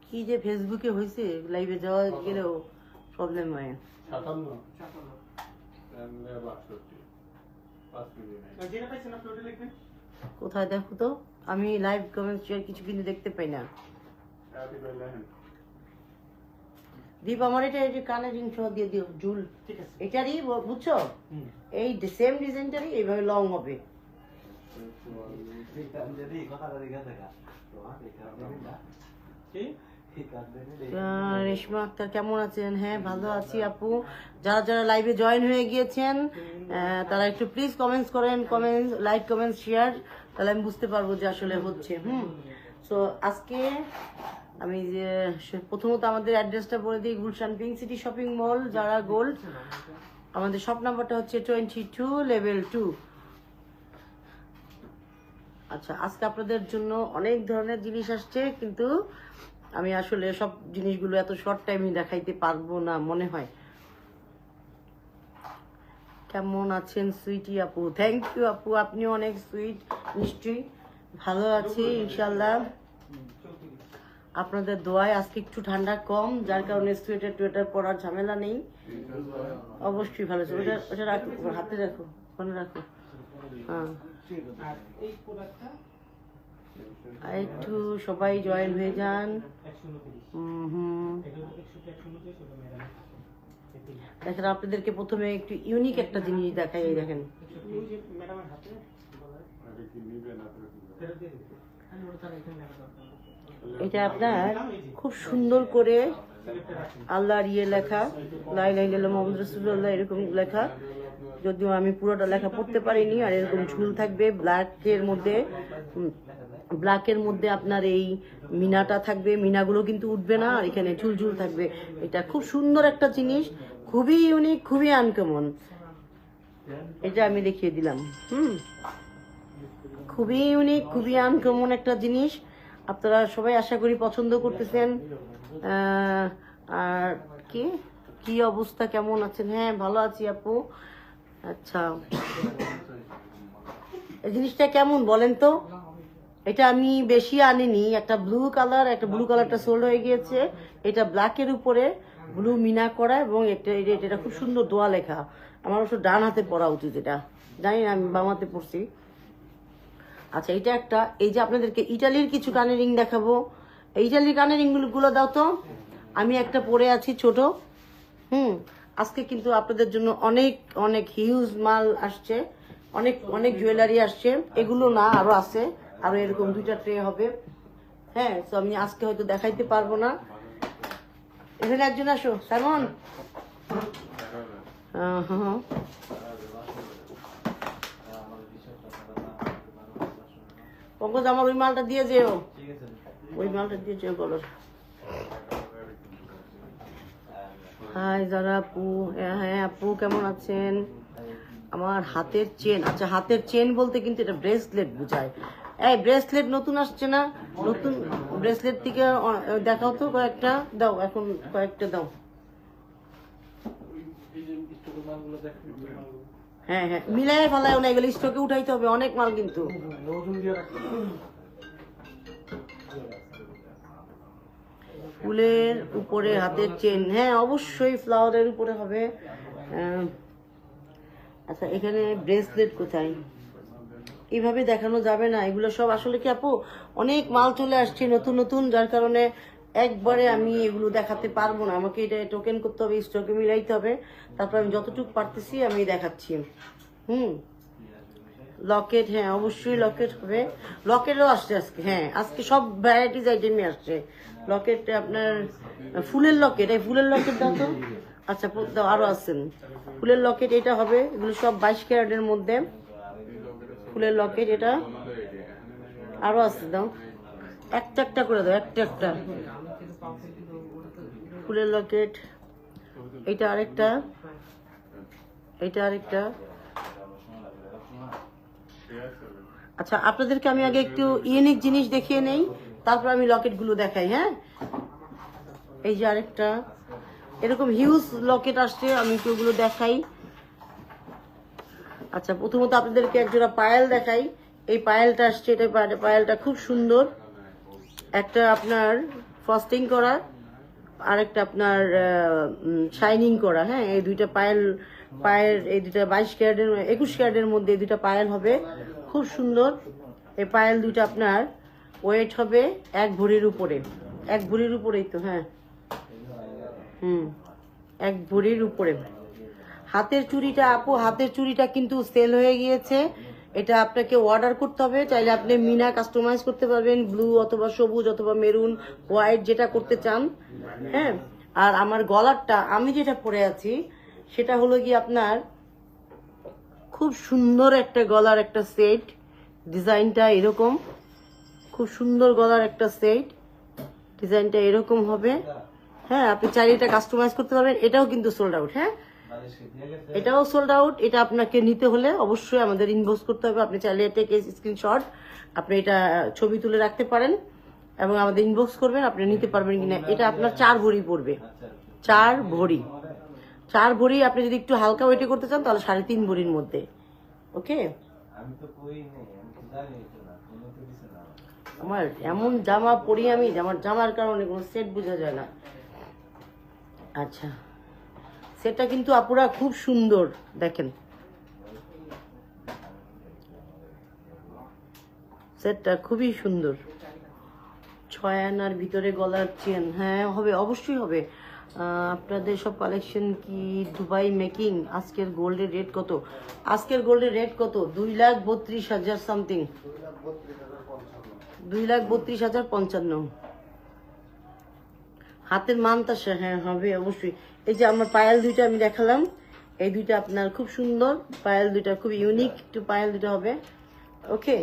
কি যে ফেসবুকে হয়েছে লাইভে যাওয়া গেলেও প্রবলেম হয়। কোথায় দেখো তো, আমি লাইভ কমেন্ট শেয়ার কিছু কিন্তু দেখতে পাই না। দীপ আমার এটা এই যে কানে রিং সহ দিয়ে দিও ঝুল, এটারই বুঝছো, এই সেম ডিজাইনটারই এইভাবে লং হবে। রেশমা আক্তার কেমন আছেন? হ্যাঁ ভালো আছি আপু। যারা যারা লাইভে জয়েন হয়ে গিয়েছেন তারা একটু প্লিজ কমেন্টস করেন, কমেন্টস লাইক কমেন্টস শেয়ার, তাহলে আমি বুঝতে পারবো যে আসলে হচ্ছে। সো আজকে আমি যে প্রথমত আমাদের অ্যাড্রেসটা বলে দিই, Gulshan pink city shopping mall যারা গোল্ড। আমাদের শপ নাম্বারটা হচ্ছে 22 লেভেল 2। আচ্ছা, আজকে আপনাদের জন্য অনেক ধরনের জিনিস আসছে, কিন্তু আমি আসলে সব জিনিসগুলো এত শর্ট টাইমে দেখাইতে পারবো না মনে হয়। কেমন আছেন সুইটি আপু? থ্যাংক ইউ আপু, আপনিও অনেক সুইট, নিশ্চয়ই ভালো আছি ইনশাল্লাহ। আপনাদের দোয়ায় আজকে একটু ঠান্ডা কম, যার কারণে সোয়েটার টোয়েটার পরার ঝামেলা নেই। অবশ্যই ভালো আছে। ওটা রাখো, হাতে রাখো, ফোনে রাখো। হ্যাঁ, একটু সবাই জয়েন হয়ে যান। দেখেন, আপনাদেরকে প্রথমে একটু ইউনিক একটা জিনিস দেখাই। দেখেন, এটা আপনার খুব সুন্দর করে আল্লাহর ইয়ে লেখা, লা ইলাহা ইল্লাল্লাহ মুহাম্মাদুর রাসূলুল্লাহ এরকম লেখা। যদিও আমি পুরোটা লেখা পড়তে পারিনি। আর এরকম ঝুল থাকবে ব্ল্যাকের মধ্যে আপনার এই মিনাটা থাকবে, মিনাগুলো কিন্তু উঠবে না, আর এখানে ঝুল ঝুল থাকবে। এটা খুব সুন্দর একটা জিনিস, খুবই ইউনিক, খুবই আনকমন। এটা আমি দেখিয়ে দিলাম। খুবই ইউনিক, খুবই আনকমন একটা জিনিস। আপনারা সবাই আশা করি পছন্দ করতেছেন। আর কি অবস্থা, কেমন আছেন? হ্যাঁ ভালো আছি আপু। আচ্ছা, এই জিনিসটা কেমন বলেন তো? এটা আমি বেশি আনিনি। একটা ব্লু কালারটা সোল্ড হয়ে গিয়েছে। এটা ব্ল্যাকের উপরে ব্লু মিনা করা, এবং এটা খুব সুন্দর দোয়া লেখা। আমার অবশ্য ডান হাতে পড়া উচিত, এটা জানি না, আমি বাম হাতে পড়ছি। আচ্ছা, এটা একটা, এই যে আপনাদেরকে ইটালির কিছু কানের রিং দেখাবো। এই ইটালির কানের রিং গুলো দাও তো। আমি একটা পরে আছি ছোট। আজকে কিন্তু আপনাদের জন্য অনেক অনেক হিউজ মাল আসছে, অনেক অনেক জুয়েলারি আসছে। এগুলো না, আরো আছে, আরো এরকম 2টা ট্রে হবে। হ্যাঁ, তো আমি আজকে হয়তো দেখাইতে পারবো না। এখানে একজন আসো, সাইমন। পঙ্কজ, আমার ওই মালটা দিয়ে যেও, ওই মালটা দিয়ে যেও বলো। হাই যারা আপু, হ্যাঁ আপু কেমন আছেন? আমার হাতের চেন, আচ্ছা হাতের চেন বলতে কিন্তু এটা ব্রেসলেট বোঝায়। এই ব্রেসলেট নতুন আসছে না? নতুন ব্রেসলেট থেকে দেখাও তো কয়েকটা, দাও এখন কয়েকটা দাও। হ্যাঁ হ্যাঁ, মিলাই ফেলায় না, এগুলো স্টকে উঠাইতে হবে, অনেক মাল কিন্তু। ফুলের উপরে হাতের চেন, হ্যাঁ অবশ্যই ফ্লাওয়ারের উপরে হবে। আচ্ছা, এখানে ব্রেসলেট কোথায়? এইভাবে দেখানো যাবে না। এগুলো সব আসলে কি আপু, অনেক মাল চলে আসছে নতুন নতুন, যার কারণে একবারে আমি এগুলো দেখাতে পারবো না। আমাকে এটা টোকেন করতে হবে, স্টকে মিলাইতে হবে, তারপর আমি যতটুকু পারতেছি আমি দেখাচ্ছি। লকেট, হ্যাঁ অবশ্যই লকেট হবে। লকেটও আসছে আজকে, হ্যাঁ আজকে সব ভ্যারাইটিস আইটেমই আসছে। লকেট আপনার ফুলের লকেট, এই ফুলের লকেট দাও তো। আচ্ছা দাও, আরো আছেন ফুলের লকেট, এটা হবে। এগুলো সব 22 ক্যারেটের মধ্যে ফুলের লকেট। এটা আরো আছে, দাও একটা একটা করে দাও, একটা ফুলের লকেট। এটা আরেকটা, এটা আরেকটা। আচ্ছা, আপনাদেরকে আমি আগে একটু ইউনিক জিনিস দেখিয়ে নেই, তারপর আমি লকেট গুলো দেখাই। হ্যাঁ, এই যে আরেকটা এরকম হিউজ লকেট আসছে, আমি ওগুলো দেখাই। আচ্ছা, প্রথমত আপনাদেরকে একজোড়া পায়েল দেখাই। এই পায়েলটা আসছে, এটা পায়েলটা খুব সুন্দর। একটা আপনার ফ্রস্টিং করা, আর একটা আপনার শাইনিং করা। হ্যাঁ, এই দুইটা পায়ের এই দুইটা 22 ক্যারেটের 21 ক্যারেটের মধ্যে এই দুইটা পায়েল হবে, খুব সুন্দর। এই পায়েল দুইটা আপনার ওয়েট হবে 1 ভরির উপরে। 1 ভরির উপরেই তো, হ্যাঁ 1 ভরির উপরে। হাতের চুড়িটা আপু, হাতের চুড়িটা কিন্তু সেল হয়ে গিয়েছে। এটা আপনাকে অর্ডার করতে হবে। চাইলে আপনি মিনা কাস্টমাইজ করতে পারবেন, ব্লু অথবা সবুজ অথবা মেরুন, হোয়াইট, যেটা করতে চান। হ্যাঁ, আর আমার গলারটা আমি যেটা পরে আছি সেটা হলো কি আপনার খুব সুন্দর একটা গলার একটা সেট। ডিজাইনটা এরকম, খুব সুন্দর গলার একটা সেট। ডিজাইনটা এরকম হবে। হ্যাঁ, আপনি চাইলে এটা কাস্টমাইজ করতে পারবেন। এটাও কিন্তু সোল্ড আউট। হ্যাঁ, এটাও সোল্ড আউট। এটা আপনাকে নিতে হলে অবশ্যই আমাদের ইনবক্স করতে হবে। আপনি চাইলে টেকে স্ক্রিনশট, আপনি এটা ছবি তুলে রাখতে পারেন এবং আমাদের ইনবক্স করবেন, আপনি নিতে পারবেন কিনা। এটা আপনার 4 ভরি পড়বে, 4 ভরি। 4 ভরি আপনি যদি একটু হালকা ওয়েটে করতে চান তাহলে 3.5 ভরির মধ্যে। ওকে, আমার এমন জামা পরি আমি, আমার জামার কারণে কোনো সেট বোঝা যায় না। আচ্ছা, সেটা কিন্তু আপুরা খুব সুন্দর, দেখেন সেটটা খুবই সুন্দর। 6 আনার ভিতরে গলার চেন, হ্যাঁ হবে, অবশ্যই হবে। আপনাদের সব কালেকশন কি দুবাই মেকিং? আজকের গোল্ডের রেট কত? আজকের গোল্ডের রেট কত? 2,32,000 সামথিং, 2,32,055। হাতের মানতাসা, হ্যাঁ হবে অবশ্যই। এই যে আমার পায়েল দুইটা আমি দেখালাম, এই দুইটা আপনার খুব সুন্দর পায়েল দুইটা, খুব ইউনিক একটু পায়েল দুইটা হবে। ওকে,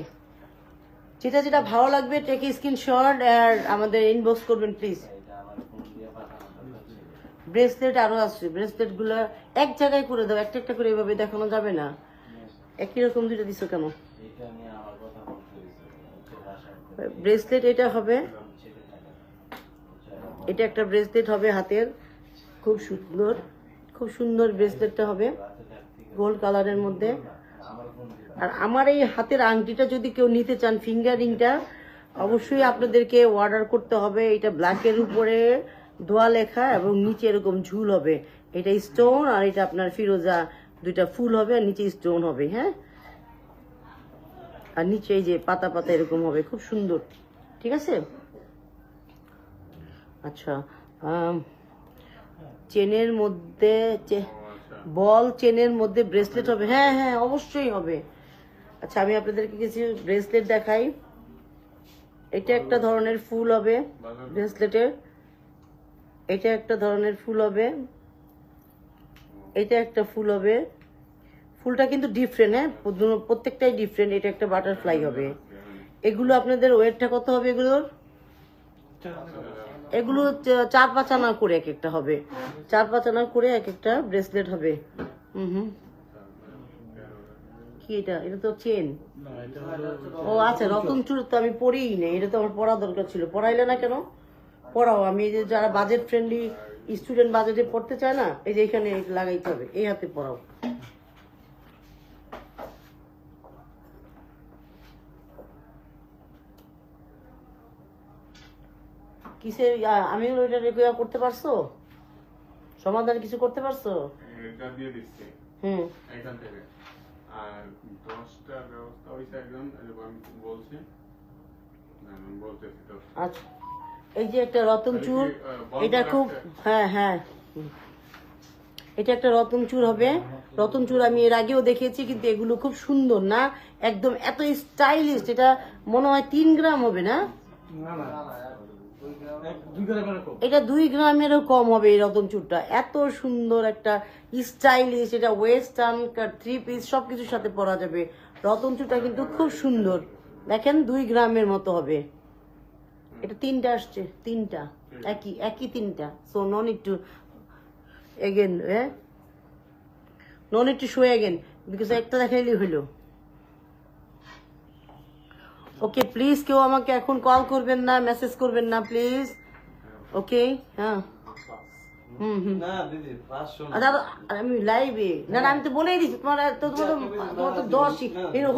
যেটা যেটা ভালো লাগবে টেক স্ক্রিনশট আর আমাদের ইনবক্স করবেন প্লিজ। ব্রেসলেট আরো আছে, ব্রেসলেট গুলো এক জায়গায় করে দাও, একটা একটা করে এভাবে দেখানো যাবে না। একই রকম দুইটা দিছো কেন? ব্রেসলেট এটা হবে, এটা একটা ব্রেসলেট হবে হাতের, খুব সুন্দর, খুব সুন্দর ব্রেসলেটটা হবে গোল্ড কালারের মধ্যে। আর আমার এই হাতের আংটিটা যদি কেউ নিতে চান, ফিঙ্গার রিংটা, অবশ্যই আপনাদেরকে অর্ডার করতে হবে। এটা ব্ল্যাকের উপরে দোয়া লেখা এবং নিচে এরকম ঝুল হবে। এটা স্টোন আর এটা আপনার ফিরোজা, দুইটা ফুল হবে আর নিচে স্টোন হবে। হ্যাঁ, আর নিচে এই যে পাতা পাতা এরকম হবে, খুব সুন্দর। ঠিক আছে, আচ্ছা। চেনের মধ্যে বল চেনের মধ্যে ব্রেসলেট হবে, হ্যাঁ হ্যাঁ অবশ্যই হবে। আচ্ছা, আমি আপনাদেরকে কিছু ব্রেসলেট দেখাই। এটা একটা ধরনের ফুল হবে ব্রেসলেটের, এটা একটা ধরনের ফুল হবে, এটা একটা ফুল হবে। ফুলটা কিন্তু ডিফারেন্ট, হ্যাঁ প্রত্যেকটাই ডিফারেন্ট। এটা একটা বাটারফ্লাই হবে। এগুলো আপনাদের ওয়েটটা কত হবে? এগুলো 4-5 আনা করে এক একটা হবে, 4-5 আনা করে এক একটা ব্রেসলেট হবে। কি এটা? এটা তো চেন। ও আচ্ছা, রতন চূড় তো আমি পরিই নেই, এটা তো আমার পড়া দরকার ছিল। পড়াইলে না কেন? পড়াও। আমি এই যে যারা বাজেট ফ্রেন্ডলি স্টুডেন্ট, বাজেটে পড়তে চায় না, এই যে এখানে লাগাইতে হবে, এই হাতে পড়াও। কিসে আমি ওইটা রেকোয়া করতে পারছো? সমাধান কিছু করতে পারছো? এটা দিয়ে দিচ্ছি এখান থেকে। আর 10টা ব্যবস্থা হইছে একদম, আমি বলছি আমি বলতেছি তো। আচ্ছা, এই যে একটা রতন চূড়, এটা খুব, হ্যাঁ হ্যাঁ এটা একটা রতন চূড় হবে। রতন চূড় আমি এর আগেও দেখিয়েছি, কিন্তু এগুলো খুব সুন্দর না, একদম এত স্টাইলিশ। এটা মনে হয় 3 গ্রাম হবে না? এটা 2 গ্রামেরও কম হবে। এই রতন চূড়টা এত সুন্দর একটা স্টাইলিশ, এটা ওয়েস্টার্ন 3 পিস সবকিছুর সাথে পরা যাবে। রতন চূড়টা কিন্তু খুব সুন্দর, দেখেন 2 গ্রামের মতো হবে। এটা 3টা আসছে, 3টা একই 3টা। So no need to again, no need to show again, because একটা দেখাইলেই হইলো। ওকে, প্লিজ কেউ আমাকে এখন কল করবেন না, মেসেজ করবেন না প্লিজ। ওকে, হ্যাঁ হুম হুম না দিদি 500 আর দাদা, আর আমি লাইভে না না, আমি তো বলেই দিচ্ছি তোমার তোমার তো 10ই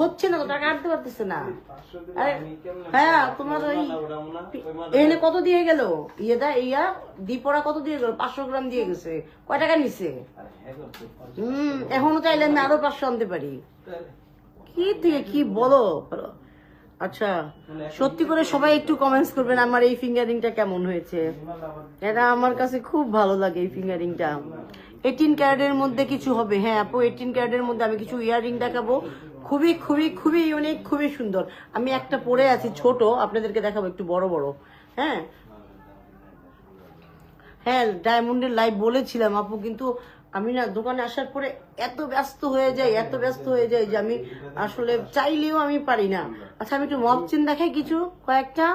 হচ্ছে না তো, টাকা আনতে পারতেছে না। 500 দিলে আরে আমি কেমনে হ্যাঁ, তোমার ওই উড়াবো না ওই মাল এখানে কত দিয়ে গেল, ইয়া দীপরা কত দিয়ে গেল, 500 গ্রাম দিয়ে গেছে, কয় টাকা নিছে? আরে হ্যাঁ করতে এখনো চাইলে আমি আরো 500 আনতে পারি। কি থেকে কি বলো। আচ্ছা, সত্যি করে সবাই একটু কমেন্টস করবেন আমার এই ফিঙ্গারিংটা কেমন হয়েছে। এটা আমার কাছে খুব ভালো লাগে এই ফিঙ্গারিংটা। 18 ক্যারেটের মধ্যে কিছু হবে, হ্যাঁ আপু 18 ক্যারেটের মধ্যে আমি কিছু ইয়াররিং দেখাবো, খুবই খুবই খুবই ইউনিক, খুবই সুন্দর। আমি একটা পরে আছি ছোট, আপনাদেরকে দেখাবো একটু বড় বড়। হ্যাঁ হ্যাঁ, ডায়মন্ডের লাইভ বলেছিলাম আপু, কিন্তু আমি না দোকানে আসার পরে এত ব্যস্ত হয়ে যাই, এত ব্যস্ত হয়ে যাই যে আমি আসলে চাইলেও আমি পারি না। আচ্ছা, আমি একটু মব চেন দেখাই কিছু কয়েকটা।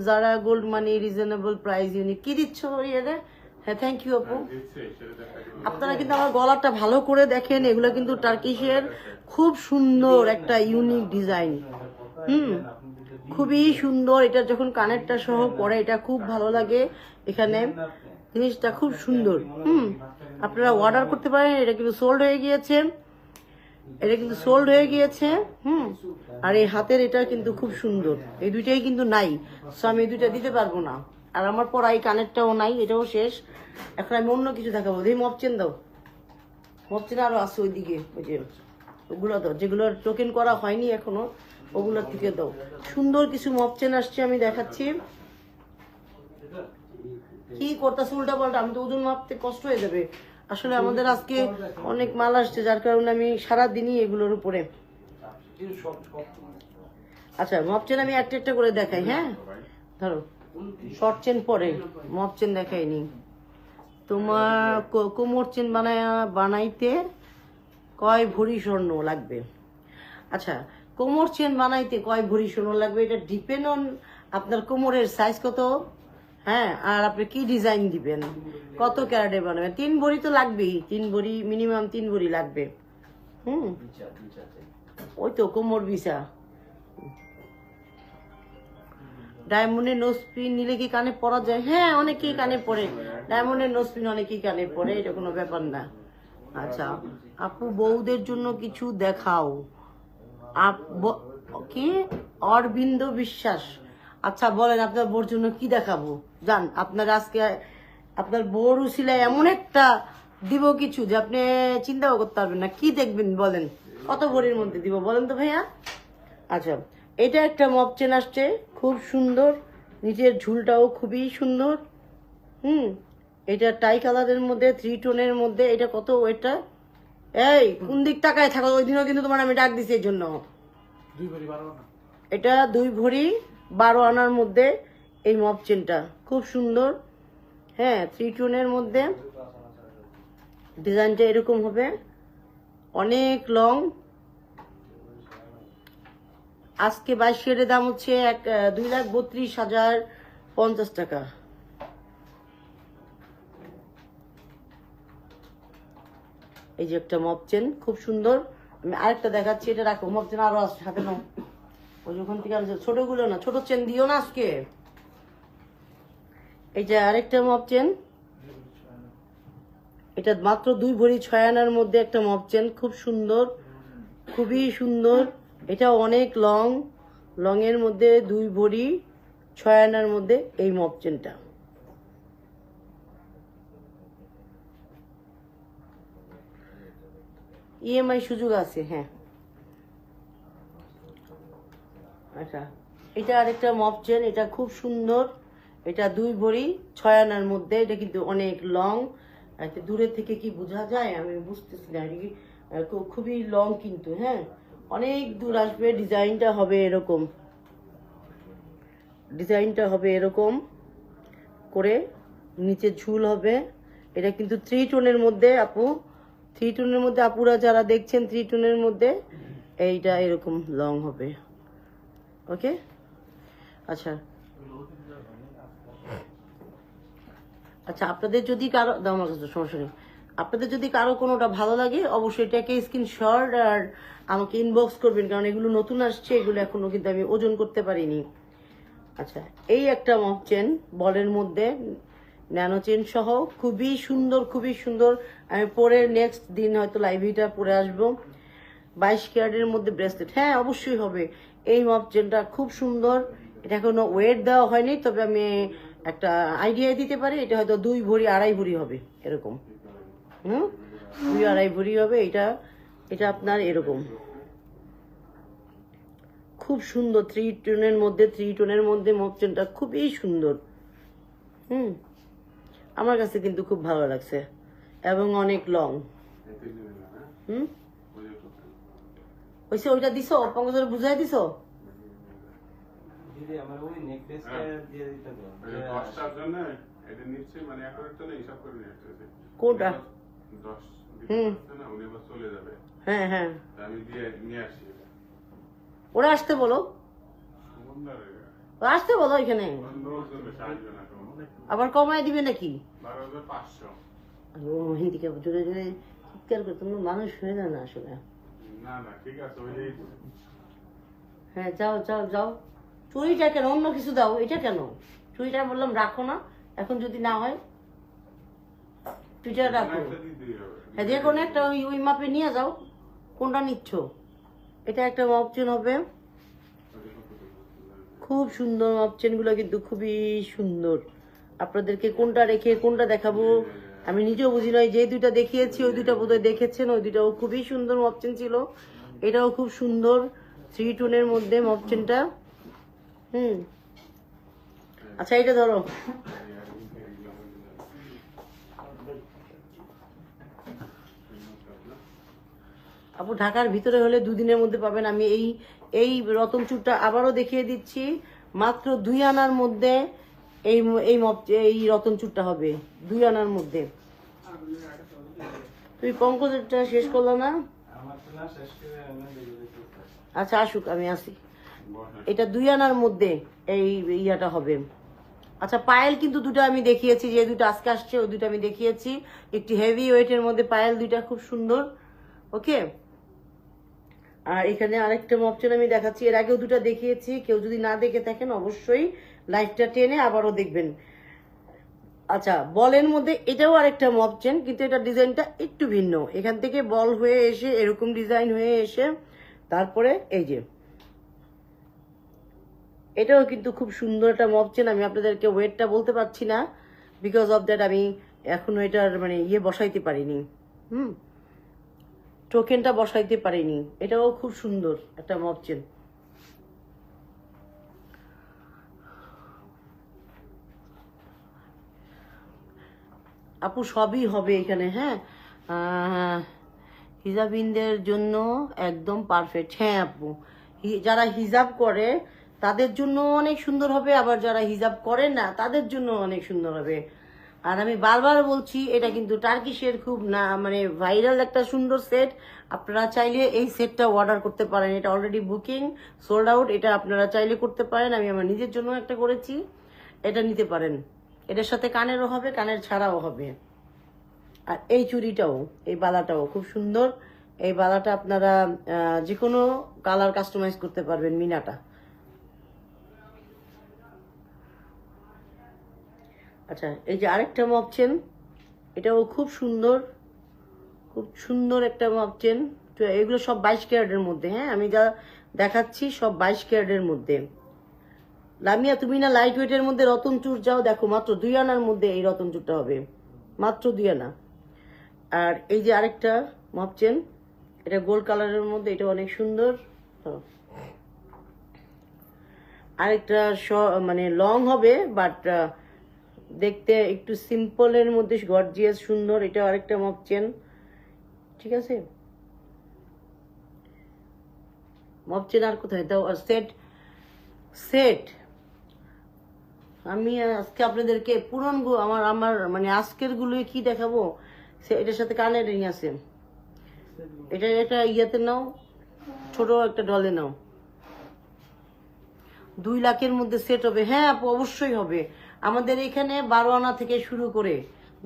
যারা গোল্ড মানি রিজনেবল প্রাইস ইউনিক, কি দিচ্ছ এদের? হ্যাঁ থ্যাংক ইউ আপু। দিচ্ছে সেটা দেখা আপনারা কিন্তু আমার গলাটা ভালো করে দেখেন, এগুলো কিন্তু টার্কিশের খুব সুন্দর একটা ইউনিক ডিজাইন। খুবই সুন্দর। এটা যখন কানেরটা সহ পরে এটা খুব ভালো লাগে। এখানে জিনিসটা খুব সুন্দর। আপনারা অর্ডার করতে পারেন। এটা কিন্তু সোল্ড হয়ে গিয়েছে, এটা কিন্তু সোল্ড হয়ে গিয়েছে। আর এই হাতের এটা কিন্তু খুব সুন্দর। এই দুইটাই কিন্তু নাই, সো আমি এই দুইটা দিতে পারবো না। আর আমার পর এই কানেরটাও নাই, এটাও শেষ। এখন আমি অন্য কিছু দেখাবো। এই মপচেন দাও, মপচেন আরো আছে ওইদিকে, ওই যে ওগুলো দাও, যেগুলো টোকেন করা হয়নি এখনো, ওগুলোর থেকে দাও। সুন্দর কিছু মপচেন আসছে, আমি দেখাচ্ছি। কি করতেছে উল্টা পাল্টা, আমি তো ওজন মাপতে কষ্ট হয়ে যাবে। আসলে আমাদের আজকে অনেক মাল আসছে, যার কারণে আমি সারাদিনই এগুলোর উপরে। আচ্ছা, মপচেন আমি একটা একটা করে দেখাই। হ্যাঁ ধরো, শর্ট চেন পরে, মপ চেন দেখাইনি। তোমার কোমর চেন বানাইতে কয় ভরি স্বর্ণ লাগবে? আচ্ছা, কোমর চেন বানাইতে কয় ভরি স্বর্ণ লাগবে এটা ডিপেন্ড অন আপনার কোমরের সাইজ কত, হ্যাঁ, আর আপনি কি ডিজাইন দিবেন, কত ক্যারেটে বানাবেন। 3 ভরি তো লাগবেই, 3 ভরি মিনিমাম, 3 ভরি লাগবে। ওই তো কোমর বিছা। ডায়মন্ডের নোজপিন নিলে কি কানে পরা যায়? হ্যাঁ, অনেকেই কানে পরে ডায়মন্ডের নোজপিন, অনেকেই কানে পরে, এটা কোনো ব্যাপার না। আচ্ছা আপু, বউদের জন্য কিছু দেখাও। কি অরবিন্দ বিশ্বাস, আচ্ছা বলেন আপনার বউর জন্য কি দেখাবো? জান, আপনার আজকে আপনার বউর উসিলায় এমন একটা দিব কিছু যে আপনি চিন্তাও করতে পারবেন না। কি দেখবেন বলেন, কত ভরির মধ্যে দিব বলেন তো ভাইয়া? আচ্ছা, এটা একটা মপ চেন আসছে, খুব সুন্দর, নিচের ঝুলটাও খুবই সুন্দর। এটা টাই কালারের মধ্যে, 3 টোনের মধ্যে। এটা কত ওয়েটটা? এই কোন দিক তাকায় থাকো, ওই দিনও কিন্তু তোমার আমি ডাক দিছি এই জন্য। এটা 2 ভরি 12 আনার মধ্যে এই মপ চেনটা খুব সুন্দর। হ্যাঁ, 3 টোনের মধ্যে ডিজাইনটা এরকম হবে, অনেক লং। আজকে 22 ক্যারেটের দাম হচ্ছে 2,32,050 টাকা। এই যে একটা মপ চেন খুব সুন্দর। আমি আরেকটা দেখাচ্ছি, এটা রাখো, মপ চেন আরো আছে হাতে নাও। ওই ওখান থেকে আনছে ছোটগুলো না, ছোট চেন দিও না আজকে। এই যে আরেকটা মপ চেন, এটা মাত্র 2 ভরি 6 আনার মধ্যে একটা মপ চেন, খুব সুন্দর, খুবই সুন্দর। এটা অনেক লং, লং এর মধ্যে 2 ভরি 6 আনার মধ্যে এই মপ চেনটা। ইএমআই সুযোগ আছে, হ্যাঁ। আচ্ছা, এটা আরেকটা মপ চেন, এটা খুব সুন্দর। এটা 2 ভরি 6 আনার মধ্যে। এটা কিন্তু অনেক লং, দূরের থেকে কি বোঝা যায় আমি বুঝতেছি না, খুবই লং কিন্তু। হ্যাঁ, অনেক দূর আসবে। ডিজাইনটা হবে এরকম, ডিজাইনটা হবে এরকম করে, নিচে ঝুল হবে। এটা কিন্তু 3 টোনের মধ্যে আপু, 3 টোনের মধ্যে আপুরা যারা দেখছেন 3 টোনের মধ্যে এইটা এরকম লং হবে। ওকে, আচ্ছা আচ্ছা, আপনাদের যদি কারো দাম আছে সমস্যা নেই, আপনাদের যদি কারো কোনোটা ভালো লাগে অবশ্যই এটাকে স্ক্রিনশট আর আমাকে ইনবক্স করবেন, কারণ এগুলো নতুন আসছে, এগুলো এখনো কিন্তু আমি ওজন করতে পারিনি। আচ্ছা, এই একটা মপ চেন বলের মধ্যে ন্যানো চেন সহ, খুবই সুন্দর, খুবই সুন্দর। আমি পরে নেক্সট দিন হয়তো লাইভটা পরে আসবো। 22 ক্যারেটের মধ্যে ব্রেসলেট, হ্যাঁ অবশ্যই হবে। এই মপ চেনটা খুব সুন্দর। এটা কোনো ওয়েট দেওয়া হয়নি, তবে আমি একটা আইডিয়া দিতে পারি, এটা হয়তো 2 ভরি 2.5 ভরি হবে এরকম। 2-2.5 ভরি হবে এটা। এটা আপনার এরকম খুব সুন্দর 3 টোনের মধ্যে মপ চেনটা খুবই সুন্দর। আমার কাছে কিন্তু খুব ভালো লাগছে এবং অনেক লং। ওইটা দিছো পঙ্কজের বুঝাই দিছো? দিদি আমার ওই নেকলেসটা দিয়ে দিতে দাও। 10টার জন্য এটা নিচ্ছে, মানে এখন তো না হিসাব করে নিচ্ছে কোনটা? 10 দিতে না, উনি আবার চলে যাবে। হ্যাঁ হ্যাঁ, আমি দিয়ে নিয়ে আসি এটা। ওরা আসতে বলো, ওরা আসতে বলো এখানে, আবার কমায় দিবে নাকি? 12,500। হিন্দিকে জোরে জোরে চিৎকার করে তোমরা মানুষ হয়ে যায় না আসলে। না না ঠিক আছে, ওইটাই। হ্যাঁ যাও যাও যাও। চুড়িটা কেন, অন্য কিছু দাও, এটা কেন? চুড়িটা বললাম রাখো না, এখন যদি না হয় চুড়িটা রাখো। হ্যাঁ যে কোনো একটা ওই ওই মাপে নিয়ে যাও। কোনটা নিচ্ছ? এটা একটা মাপ চেন হবে, খুব সুন্দর। মাপ চেনগুলো কিন্তু খুবই সুন্দর। আপনাদেরকে কোনটা রেখে কোনটা দেখাবো আমি নিজেও বুঝি নাই। যে দুইটা দেখিয়েছি ওই দুইটা বোধহয় দেখেছেন, ওই দুইটাও খুবই সুন্দর মপ চেন ছিল। এটাও খুব সুন্দর 3 টোনের মধ্যে মপ চেনটা। আচ্ছা এটা ধরো। আপু ঢাকার ভিতরে হলে 2 দিনের মধ্যে পাবেন। আমি এই এই রতন চুরটা আবারও দেখিয়ে দিচ্ছি, মাত্র 2 আনার মধ্যে এই এই এই রতন চুরটা হবে 2 আনার মধ্যে। তুমি পঙ্কজেরটা শেষ করলো না? আমার তো না শেষ করে আমি দিয়ে দিতে। আচ্ছা আসুক, আমি আসি। এটা 2 আনার মধ্যে এই ইয়াটা হবে। আচ্ছা পায়েল কিন্তু দুটো আমি দেখিয়েছি, যে দুটো আজকে আসছে ওই দুটো আমি দেখিয়েছি। একটু হেভি ওয়েটের মধ্যে পায়েল, দুইটা খুব সুন্দর। ওকে, আর এখানে আরেকটা মপ চেন আমি দেখাচ্ছি, এর আগেও দুটো দেখিয়েছি। কেউ যদি না দেখে থাকেন অবশ্যই লাইভটা টেনে আবারও দেখবেন। আচ্ছা বলের মধ্যে এটাও আরেকটা মপ চেন, কিন্তু এটা ডিজাইনটা একটু ভিন্ন। এখান থেকে বল হয়ে এসে এরকম ডিজাইন হয়ে এসে তারপরে এই যে এটাও কিন্তু খুব সুন্দর একটা মপ চেন। আমি আপনাদেরকে ওয়েটটা বলতে পারছি না, বিকজ অফ দ্যাট আমি এখনো এটার মানে ইয়ে বসাইতে পারিনি, টোকেনটা বসাইতে পারিনি। এটাও খুব সুন্দর একটা মপ চেন। আপু সবই হবে এখানে, হ্যাঁ হিজাবিনদের জন্য একদম পারফেক্ট। হ্যাঁ আপু, যারা হিজাব করে তাদের জন্য অনেক সুন্দর হবে, আবার যারা হিজাব করে না তাদের জন্য অনেক সুন্দর হবে। আর আমি বারবার বলছি, এটা কিন্তু টার্কিশের খুব না মানে ভাইরাল একটা সুন্দর সেট। আপনারা চাইলে এই সেটটা অর্ডার করতে পারেন, এটা অলরেডি বুকিং সোল্ড আউট। এটা আপনারা চাইলে করতে পারেন, আমি আমার নিজের জন্য একটা করেছি, এটা নিতে পারেন। এটার সাথে কানেরও হবে, কানের ছাড়াও হবে। আর এই চুড়িটাও, এই বালাটাও খুব সুন্দর। এই বালাটা আপনারা যে কোনো কালার কাস্টমাইজ করতে পারবেন, মিনাটা। আচ্ছা এই যে আরেকটা মপ চেন, এটাও খুব সুন্দর, খুব সুন্দর একটা মপ চেন। এগুলো সব 22 ক্যারেটের মধ্যে। হ্যাঁ আমি যা দেখাচ্ছি সব 22 ক্যারেটের মধ্যে। লামিয়া তুমি না লাইট ওয়েটের মধ্যে রতন চুর যাও, দেখো মাত্র 2 আনার মধ্যে এই রতন চুরটা হবে, মাত্র 2 আনা। আর এই যে আরেকটা মপ চেন, এটা গোল্ড কালারের মধ্যে, এটা অনেক সুন্দর। আরেকটা মানে লং হবে, বাট দেখতে একটু সিম্পলের মধ্যে গর্জিয়াস সুন্দর। এটা আরেকটা মপ চেন, ঠিক আছে। মপ চেন আর কোথায় দাও? আর সেট সেট আমি আজকে আপনাদেরকে পুরন আমার আমার মানে আজকের গুলোই কি দেখাবো। এটার সাথে কানের রিং আছে, এটা একটা ইয়াতে নাও, ছোট একটা ডলে নাও। 2 লাখের মধ্যে সেট হবে। হ্যাঁ আপু অবশ্যই হবে। আমাদের এখানে 12 আনা থেকে শুরু করে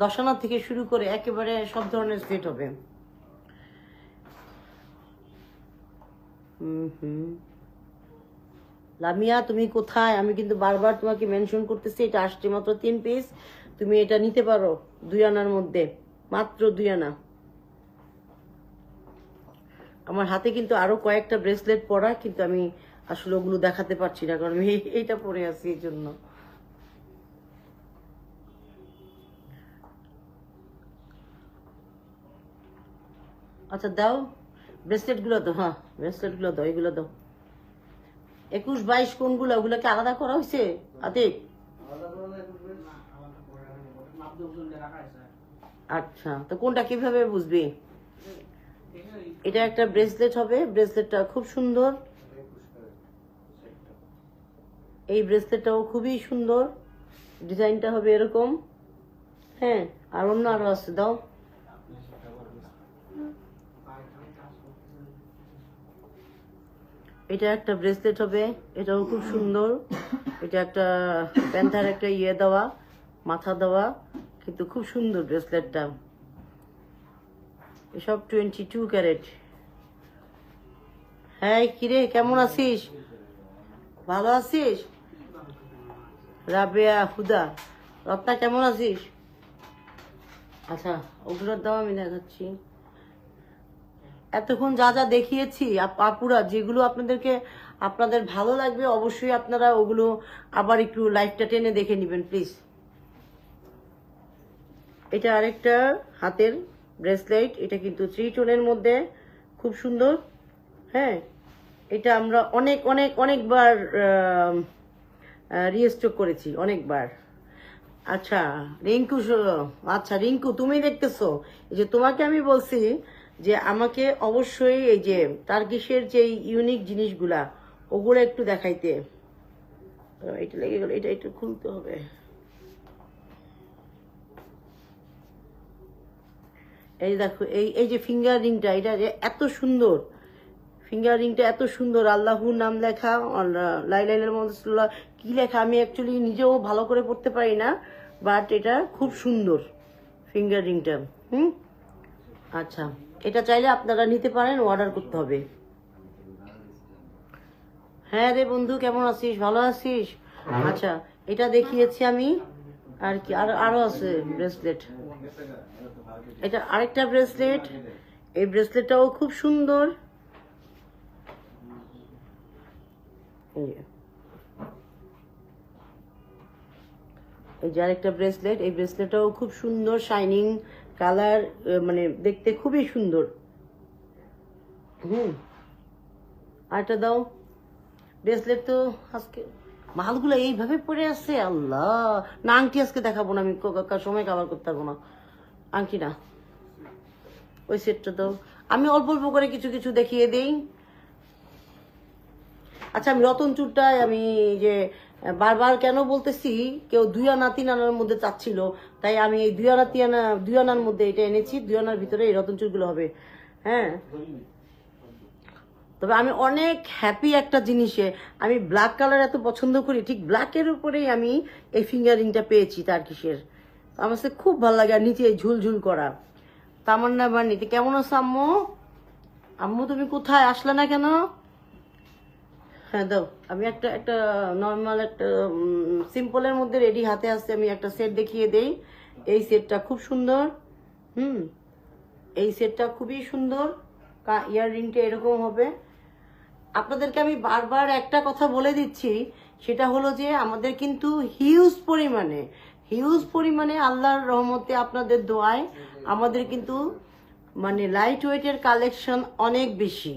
10 আনা থেকে শুরু করে একেবারে সব ধরনের সেট হবে। লামিয়া তুমি কোথায়? আমি কিন্তু বারবার তোমাকে মেনশন করতেছি, এটা আসছে মাত্র 3 পিস, তুমি এটা নিতে পারো 2 আনার মধ্যে, মাত্র 2 আনা। আমার হাতে কিন্তু আরো কয়েকটা ব্রেসলেট পরা, কিন্তু আমি আসলে ওগুলো দেখাতে পারছি না, কারণ আমি এইটা পরে আছি এই জন্য। আচ্ছা দাও ব্রেসলেট গুলো দাও, হ্যাঁ ব্রেসলেট গুলো দাও, এগুলো দাও। 21, 22 কোনগুলো? ওগুলোকে আলাদা করা হয়েছে আতিক? আচ্ছা, তো কোনটা কিভাবে বুঝবি? এটা একটা ব্রেসলেট হবে, ব্রেসলেটটা খুব সুন্দর, এই ব্রেসলেটটাও খুবই সুন্দর, ডিজাইনটা হবে এরকম। হ্যাঁ, আর অন্য আরো আছে, দাও। এটা একটা ব্রেসলেট হবে, এটাও খুব সুন্দর, এটা একটা প্যান্থার একটা ইয়ে দেওয়া, মাথা দেওয়া, কিন্তু খুব সুন্দর ব্রেসলেটটা। এসব 22 ক্যারেট। হ্যাঁ কিরে, কেমন আছিস? ভালো আছিস? রাবেয়া, হুদা, রত্না কেমন আছিস? আচ্ছা, ওগুলোর দাও আমি দেখাচ্ছি। এতক্ষণ যা যা দেখিয়েছি আপুরা, যেগুলো আপনাদের ভালো লাগবে, অবশ্যই আপনারা ওগুলো আবার একটু লাইভটা টেনে দেখে নেবেন প্লিজ। এটা আরেকটা হাতের ব্রেসলেট, এটা কিন্তু 3 টোনের মধ্যে, খুব সুন্দর। হ্যাঁ, এটা আমরা অনেকবার রিস্টক করেছি, অনেকবার। আচ্ছা রিঙ্কু, আচ্ছা রিঙ্কু তুমি দেখতেছো, এই যে তোমাকে আমি বলছি যে আমাকে অবশ্যই এই যে টার্কিশের যে ইউনিক জিনিসগুলা ওগুলো একটু দেখাইতে। এটা লেগে গেল, এটা একটু খুলতে হবে। এই দেখো, এই যে ফিঙ্গার রিংটা, এটা যে এত সুন্দর, ফিঙ্গার রিংটা এত সুন্দর, আল্লাহুর নাম লেখা, লা ইলাহা ইল্লাল্লাহ কি লেখা আমি অ্যাকচুয়ালি নিজেও ভালো করে পড়তে পারি না, বাট এটা খুব সুন্দর ফিঙ্গার রিংটা। আচ্ছা, এটা চাইলে আপনারা নিতে পারেন, অর্ডার করতে হবে। হ্যাঁ রে বন্ধু, কেমন আছিস? ভালো আছিস? আচ্ছা, এটা দেখিয়েছি আমি, আর কি আরো আছে ব্রেসলেট। এটা আরেকটা ব্রেসলেট, এই ব্রেসলেটটাও খুব সুন্দর। এই যে আরেকটা ব্রেসলেট, এই ব্রেসলেটটাও খুব সুন্দর, শাইনিং কালার, মানে দেখতে খুবই সুন্দর। আরেকটা দাও ব্রেসলেট। তো আজকে মালগুলো এইভাবে পড়ে আছে, আল্লাহ। না আংটি আজকে দেখাবো না, আমি সময় কাভার করতে পারবো না। আংটি না, ওই সেটটা দাও। আমি অল্প অল্প করে কিছু কিছু দেখিয়ে দেই। আচ্ছা, আমি রতন চুরটায় আমি যে বারবার কেন বলতেছি, কেউ 2 আনা 3 আনার মধ্যে চাচ্ছিল, তাই আমি এই 2 আনা 2 আনার মধ্যে এটা এনেছি। 2 আনার ভিতরে এই রতন চুরগুলো হবে। হ্যাঁ, তবে আমি অনেক হ্যাপি একটা জিনিসে, আমি ব্ল্যাক কালার এত পছন্দ করি, ঠিক ব্ল্যাকের উপরেই আমি এই ফিঙ্গারিংটা পেয়েছি টার্কিশের। আমার কাছে খুব ভালো লাগে, আর নিচে ঝুলঝুল করা। তামান্না বানিতে কেমন আছো আম্মু? আম্মু তুমি কোথায়, আসলে না কেন? হ্যাঁ দাও, আমি একটা নর্মাল একটা সিম্পলের মধ্যে রেডি হাতে আসছে, আমি একটা সেট দেখিয়ে দেই। এই সেটটা খুব সুন্দর। এই সেটটা খুবই সুন্দর, ইয়াররিংটা এরকম হবে। আপনাদেরকে আমি বারবার একটা কথা বলে দিচ্ছি, সেটা হলো যে আমাদের কিন্তু হিউজ পরিমাণে আল্লাহর রহমতে, আপনাদের দোয়ায় আমাদের কিন্তু মানে লাইট ওয়েটের কালেকশন অনেক বেশি।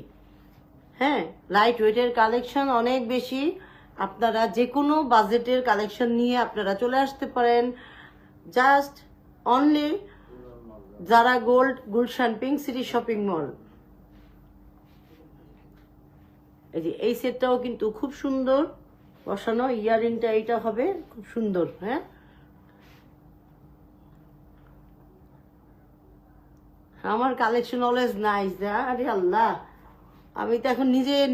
হ্যাঁ, লাইট ওয়েটের কালেকশন অনেক বেশি। আপনারা যে কোনো বাজেটের কালেকশন নিয়ে আপনারা চলে আসতে পারেন। জাস্ট অনলি যারা Gulshan pink city shopping mall. এই যে এই সেটটাও কিন্তু খুব সুন্দর বসানো, ইয়াররিংটা এইটা হবে খুব সুন্দর। হ্যাঁ, আমার কালেকশন অলওয়েজ নাইস। আরে আল্লাহ, আমি তো এখন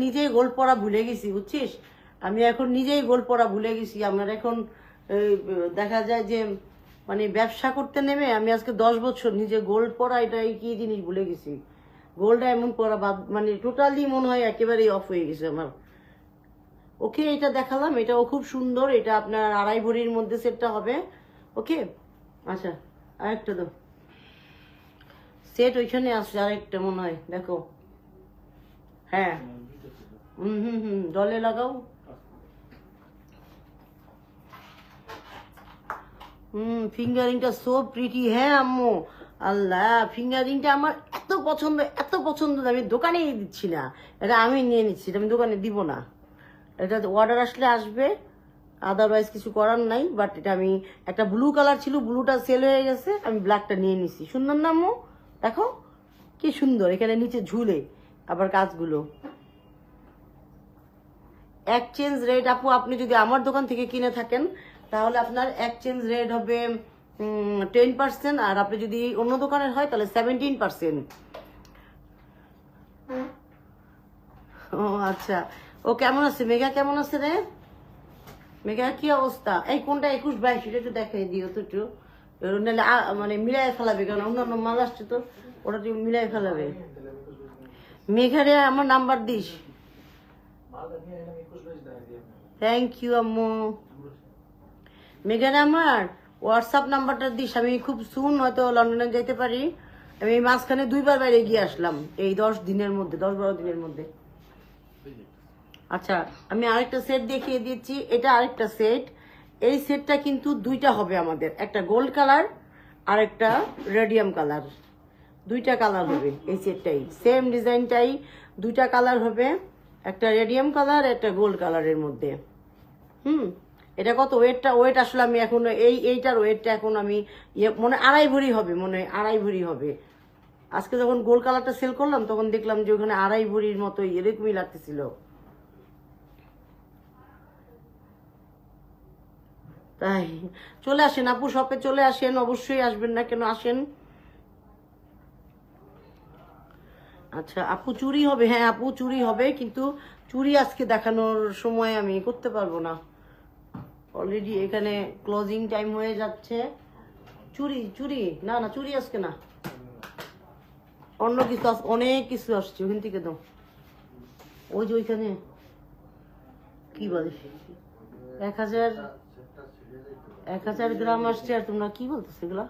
নিজে গোল্ড পরা ভুলে গেছি, বুঝছিস? আমি এখন নিজেই গোল্ড পরা ভুলে গেছি। আমার এখন দেখা যায় যে মানে ব্যবসা করতে নেমে আমি আজকে 10 বছর নিজে গোল্ড পরা, এটা কি জিনিস ভুলে গেছি। গোল্ড এমন পরা বাদ, মানে টোটালি মনে হয় একেবারেই অফ হয়ে গেছে আমার। ওকে, এটা দেখালাম, এটাও খুব সুন্দর, এটা আপনার 2.5 ভরির মধ্যে সেটটা হবে। ওকে, আচ্ছা আরেকটা দাও সেট, ওইখানে আসছে আরেকটা মনে হয়, দেখো। হ্যাঁ, ডলে লাগাও। ফিঙ্গারিংটা সো প্রিটি। হ্যাঁ আম্মু, আল্লাহ, ফিঙ্গারিংটা আমার এত পছন্দ, এত পছন্দ, আমি দোকানেই দিচ্ছি না, এটা আমি নিয়ে নিচ্ছি, এটা আমি দোকানে দিব না। এটা অর্ডার আসলে আসবে, আদারওয়াইজ কিছু করার নাই। বাট এটা আমি, একটা ব্লু কালার ছিল, ব্লুটা সেল হয়ে গেছে, আমি ব্ল্যাকটা নিয়ে নিছি। সুন্দর না আম্মু? দেখো কি সুন্দর, এখানে নিচে ঝুলে আবার কাজগুলো। এক্সচেঞ্জ রেট আপু, আপনি যদি আমার দোকান থেকে কিনে থাকেন তাহলে আপনার এক্সচেঞ্জ রেট হবে 10%, আর আপনি যদি অন্য দোকানের হয় তাহলে 17%। ও আচ্ছা, ও কেমন আছে? মেঘা কেমন আছে রে? মেঘা কি অবস্থা? এই কোনটা 21-22 এটা একটু দেখাই দিও তো একটু, নাহলে মানে মিলাই ফেলাবে, কারণ অন্যান্য মাল আসছে তো, ওটা তুই মিলাই ফেলাবে। মেঘারে আমার নাম্বার দিস। থ্যাংক ইউ আম্মু। মেঘারে আমার হোয়াটসঅ্যাপ নাম্বারটা দিস, আমি খুব সুন হয়তো লন্ডনে যাইতে পারি। আমি এই মাঝখানে 2বার বাইরে গিয়ে আসলাম এই 10 দিনের মধ্যে, 10-12 দিনের মধ্যে। আচ্ছা, আমি আরেকটা সেট দেখিয়ে দিচ্ছি, এটা আরেকটা সেট। এই সেটটা কিন্তু 2টা হবে আমাদের, একটা গোল্ড কালার আর একটা রেডিয়াম কালার, 2টা কালার হবে এই সেটটাই, সেম ডিজাইনটাই 2টা কালার হবে, একটা রেডিয়াম কালার, একটা গোল্ড কালারের মধ্যে। এটা কত ওয়েট আসলে আমি এখন এইটার ওয়েটটা এখন আমি মনে 2.5 ভরি হবে, মনে হয় 2.5 ভরি হবে। আজকে যখন গোল্ড কালারটা সেল করলাম তখন দেখলাম যে ওখানে 2.5 ভরির মতো এরকমই লাগতেছিল। তাই চলে আসেন আপু, শপে চলে আসেন, অবশ্যই আসবেন না কেন, আসেন। আচ্ছা আপু চুরি হবে? হ্যাঁ আপু চুরি হবে, কিন্তু চুরি আজকে দেখানোর সময় আমি করতে পারবো না, অলরেডি এখানে ক্লোজিং টাইম হয়ে যাচ্ছে। চুরি না, চুরি আজকে না, অন্য কিছু অনেক কিছু আসছে ওখান থেকে। তো ওই যে ওইখানে কি বলে 1000 গ্রাম আসছে, আর তোমরা কি বলতেছো এগুলা?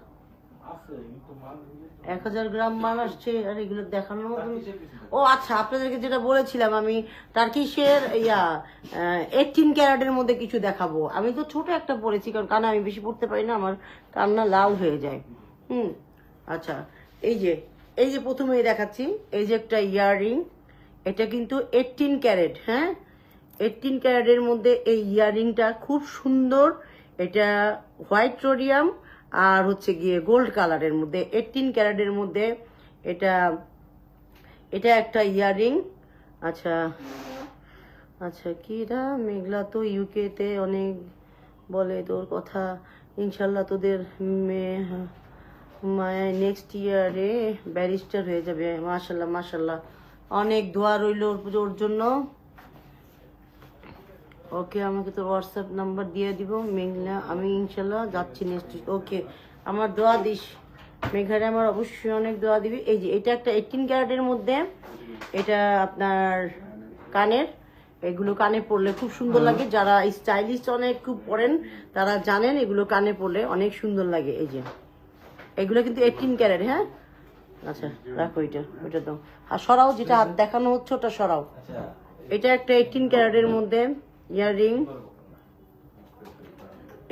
1000 গ্রাম মাল আসছে, আর এগুলো দেখানোর মতন। ও আচ্ছা, আপনাদেরকে যেটা বলেছিলাম আমি, টার্কিশের 18 ক্যারেটের মধ্যে কিছু দেখাবো। আমি তো ছোট একটা পড়েছি, কারণ কানে আমি বেশি পড়তে পারি না, আমার কান্না লাল হয়ে যায়। আচ্ছা, এই যে প্রথমেই দেখাচ্ছি, এই যে একটা ইয়াররিং, এটা কিন্তু 18 ক্যারেট। হ্যাঁ, 18 ক্যারেটের মধ্যে এই ইয়াররিংটা খুব সুন্দর, এটা হোয়াইট রোডিয়াম আর হচ্ছে গিয়ে গোল্ড কালারের মধ্যে, 18 ক্যারেটের মধ্যে এটা একটা ইয়াররিং। আচ্ছা আচ্ছা, কি এটা? মেঘলা তো ইউকেতে অনেক বলে তোর কথা, ইনশাল্লাহ তোদের মায়া নেক্সট ইয়ারে ব্যারিস্টার হয়ে যাবে। মাশাল্লাহ মাশাল্লাহ, অনেক দোয়া রইল ওর জন্য। ওকে, আমাকে তো হোয়াটসঅ্যাপ নাম্বার দিয়ে দিব মেঘলা, আমি ইনশাল্লাহ যাচ্ছি নেক্সট উইক। ওকে, আমার দোয়া দিস মেঘারে, আমার অবশ্যই অনেক দোয়া দিবি। এই যে এটা একটা 18 ক্যারেটের মধ্যে, এটা আপনার কানের, এগুলো কানে পরলে খুব সুন্দর লাগে, যারা স্টাইলিশ অনেক খুব পরেন তারা জানেন এগুলো কানে পরলে অনেক সুন্দর লাগে। এই যে এগুলো কিন্তু 18 ক্যারেট। হ্যাঁ, আচ্ছা রাখো, ওইটা দাও, আর সরাও, যেটা হাত দেখানো হচ্ছে ওটা সরাও। এটা একটা 18 ক্যারেটের মধ্যে ইয়াররিং,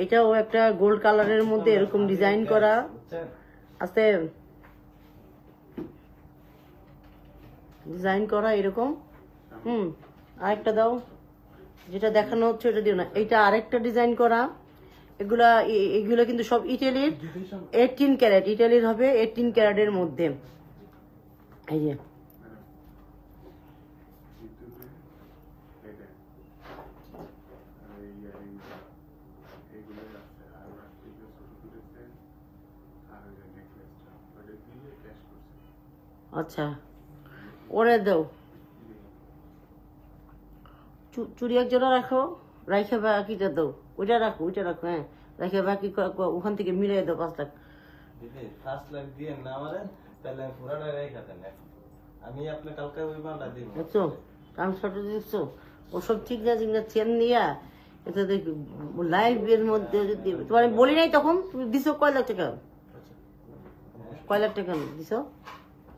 এটাও একটা গোল্ড কালারের মধ্যে এরকম ডিজাইন করা আছে, ডিজাইন করা এরকম। আরেকটা দাও, যেটা দেখানো হচ্ছে ওটা দিও না, এইটা আরেকটা ডিজাইন করা। এগুলা কিন্তু সব ইটালির 18 ক্যারেট, ইটালির হবে 18 ক্যারেটের মধ্যে। এই যে আচ্ছা, ওরে দাও, চুড়ি এক জোড়া রাখো, রাইখে বাকিটা দাও, ওইটা রাখো। হ্যাঁ, রাইখে বাকি ওখান থেকে মিলিয়ে দাও 5 লাখ। দিদি 5 লাখ দিয়ে না আমারে, তাহলে আমি পুরাটা রেখে দেন, আমি আপনি কালকে ওই মালটা দিব। দেখছো ট্রান্সফার দেখছো, ওসব ঠিক না ঠিক না চেন দিয়া এটা লাইভের মধ্যে যদি তোমার আমি বলি নাই তখন তুমি দিছো কয় লাখ টাকা? কয় লাখ টাকা দিছো?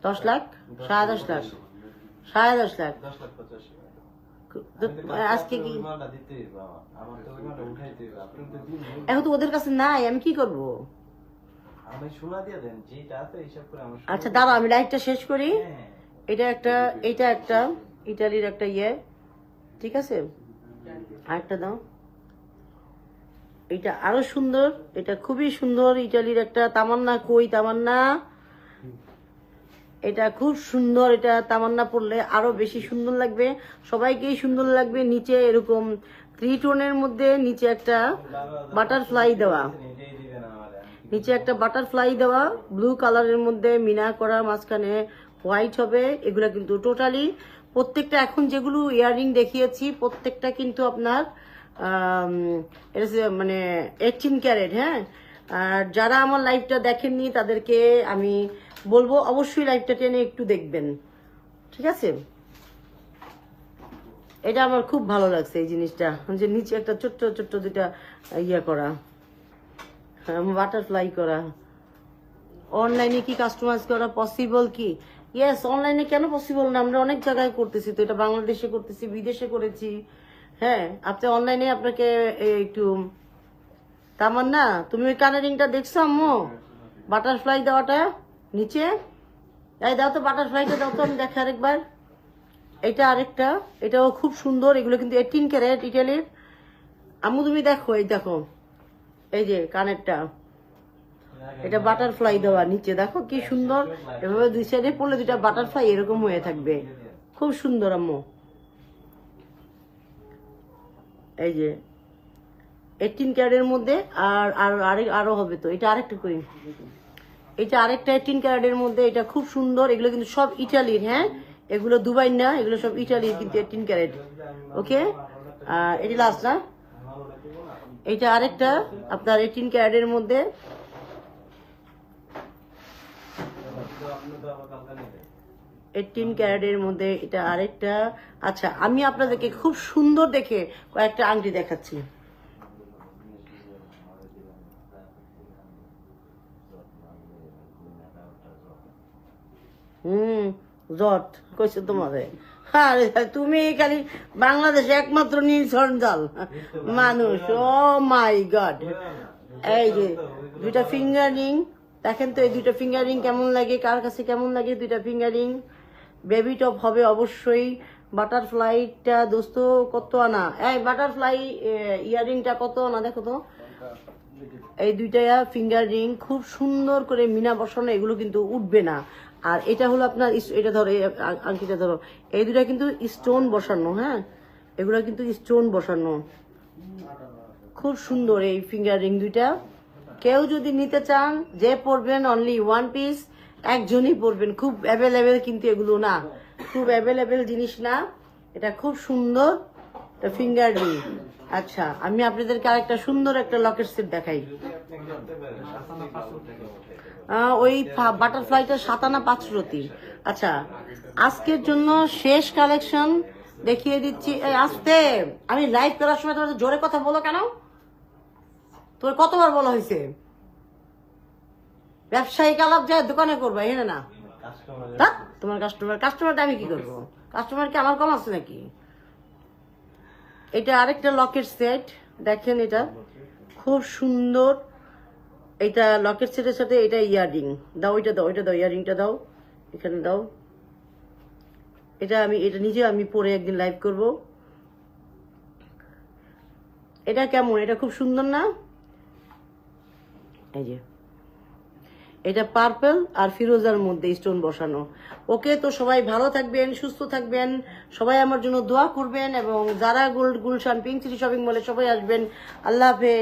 10 লাখ? 10.5 লাখ? 10.5 লাখ? 10,85,000 টাকা। আজকে কি মালটা দিতে হইবে আমার। আমার তো ওই মালটা উঠাইতে হইবে। আপনি তো দিন নাই। এখন তো ওদের কাছে নাই, আমি কি করব? আমি সোনা দিয়ে দেন, যেটা আছে হিসাব করে আমার সোনা আচ্ছা দিয়ে দাঁড়া, আমি লাইভটা শেষ করি। হ্যাঁ। এটা একটা ইটালির একটা ইয়ে, ঠিক আছে? আরেকটা দাও। এটা আরো সুন্দর, এটা খুবই সুন্দর, ইটালির একটা তামান্না। কই তামান্না? এটা খুব সুন্দর, এটা তামান্না পরলে আরো বেশি সুন্দর লাগবে, সবাইকেই সুন্দর লাগবে। নিচে এরকম 3 টোনের মধ্যে নিচে একটা বাটারফ্লাই দেওয়া, এটাই দিবেন আমারে। নিচে একটা বাটারফ্লাই দেওয়া, ব্লু কালারের মধ্যে মিনা করা, মাঝখানে হোয়াইট হবে। এগুলা কিন্তু টোটালি প্রত্যেকটা এখন যেগুলো ইয়াররিং দেখিয়েছি প্রত্যেকটা কিন্তু আপনার এটা মানে 18 ক্যারেট। হ্যাঁ, আর যারা আমার লাইভটা দেখেননি তাদেরকে আমি বলবো অবশ্যই লাইভটা টেনে একটু দেখবেন, ঠিক আছে? এটা আমার খুব ভালো লাগছে এই জিনিসটা, যে নিচে একটা ছোট্ট ছোট্ট দুটা ইয়ে করা, বাটারফ্লাই করা। অনলাইনে কি কাস্টমাইজ করা পসিবল কি? ইয়েস, অনলাইনে কেন পসিবল না? আমরা অনেক জায়গায় করতেছি তো, এটা বাংলাদেশে করতেছি, বিদেশে করেছি। হ্যাঁ, আপনি অনলাইনে আপনাকে একটু তামান্না, তুমি ওই কানের রিংটা দেখছো আম্মু? বাটারফ্লাই দেওয়াটা নিচে, এই দাও তো বাটারফ্লাইটা, দাও তো আমি দেখে আরেকবার। এটা আরেকটা, এটাও খুব সুন্দর। এগুলো কিন্তু 18 ক্যারেট ইটালির। আম্মু তুমি দেখো, এই দেখো, এই যে কানেরটা, এটা বাটারফ্লাই দেওয়া নিচে, দেখো কি সুন্দর। এভাবে দুই সাইডে পড়লে দুটা বাটারফ্লাই এরকম হয়ে থাকবে, খুব সুন্দর আম্মু। এই যে 18 ক্যারেটের মধ্যে, আর আরো হবে তো। এটা আরেকটা করি, এটা আরেকটা 18 ক্যারেটের মধ্যে, এটা খুব সুন্দর। এগুলো কিন্তু সব ইটালির। হ্যাঁ, এগুলো দুবাই না, এগুলো সব ইটালির কিন্তু 18 ক্যারেট। ওকে, আর এটি লাস্ট না, এটা আরেকটা আপনার 18 ক্যারেটের মধ্যে। 18 ক্যারেটের মধ্যে এটা আরেকটা। আচ্ছা, আমি আপনাদেরকে খুব সুন্দর দেখে কয়েকটা আংটি দেখাচ্ছি। জট কইছে তোমাদের। আরে তুমি খালি বাংলাদেশে একমাত্র নির্ঝঞ্ঝাল মানুষ। ও মাই গড, এই যে দুইটা ফিঙ্গারিং দেখেন তো, এই দুইটা ফিঙ্গারিং কেমন লাগে, কার কাছে কেমন লাগে? দুইটা ফিঙ্গারিং বেবি টপ হবে অবশ্যই। বাটারফ্লাইটা দোস্ত কত আনা? এই বাটারফ্লাই ইয়ারিংটা কত আনা দেখো তো। এই দুইটা ফিঙ্গার রিং খুব সুন্দর করে মিনা বসানো, এগুলো কিন্তু উঠবে না। আর এটা হলো আপনার, এটা ধরো, আংটিটা ধরো, এই দুইটা কিন্তু স্টোন বসানো। হ্যাঁ, এগুলো কিন্তু স্টোন বসানো, খুব সুন্দর এই ফিঙ্গার রিং দুইটা। কেউ যদি নিতে চান, যে পরবেন অনলি 1 পিস, একজনই পরবেন। খুব অ্যাভেলেবেল কিন্তু এগুলো না, খুব অ্যাভেলেবেল জিনিস না। এটা খুব সুন্দর ফিঙ্গার রিং। আচ্ছা, আমি আপনাদেরকে আরেকটা সুন্দর একটা লকেট সেট দেখাই। ওই বাটারফ্লাইটা 7 আনা 5 রতি। আচ্ছা, আজকের জন্য শেষ কালেকশন দেখিয়ে দিচ্ছি। এই আসতে, আমি লাইভ করার সময় তোমাদের জোরে কথা বলো কেন? তোর কতবার বলা হয়েছে ব্যবসায়িক আলাপ যায় দোকানে করবো, এখানে না। তোমার কাস্টমারটা আমি কি করবো? কাস্টমার কি আমার কম আছে নাকি? এটা আরেকটা লকেট সেট দেখেন, এটা খুব সুন্দর। এটা লকেট সেটের সাথে এটা ইয়ারিং দাও, ওইটা দাও, ওইটা দাও, ইয়ারিংটা দাও, এখানে দাও। এটা নিজে আমি পরে একদিন লাইভ করব। এটা কেমন? এটা খুব সুন্দর না? এই যে এটা পার্পল আর ফিরোজার মধ্যে স্টোন বসানো। ওকে, তো সবাই ভালো থাকবেন, সুস্থ থাকবেন, সবাই আমার জন্য দোয়া করবেন, এবং যারা গুলশান পিঙ্ক সিটি শপিং মলে সবাই আসবেন। আল্লাহ হাফেজ।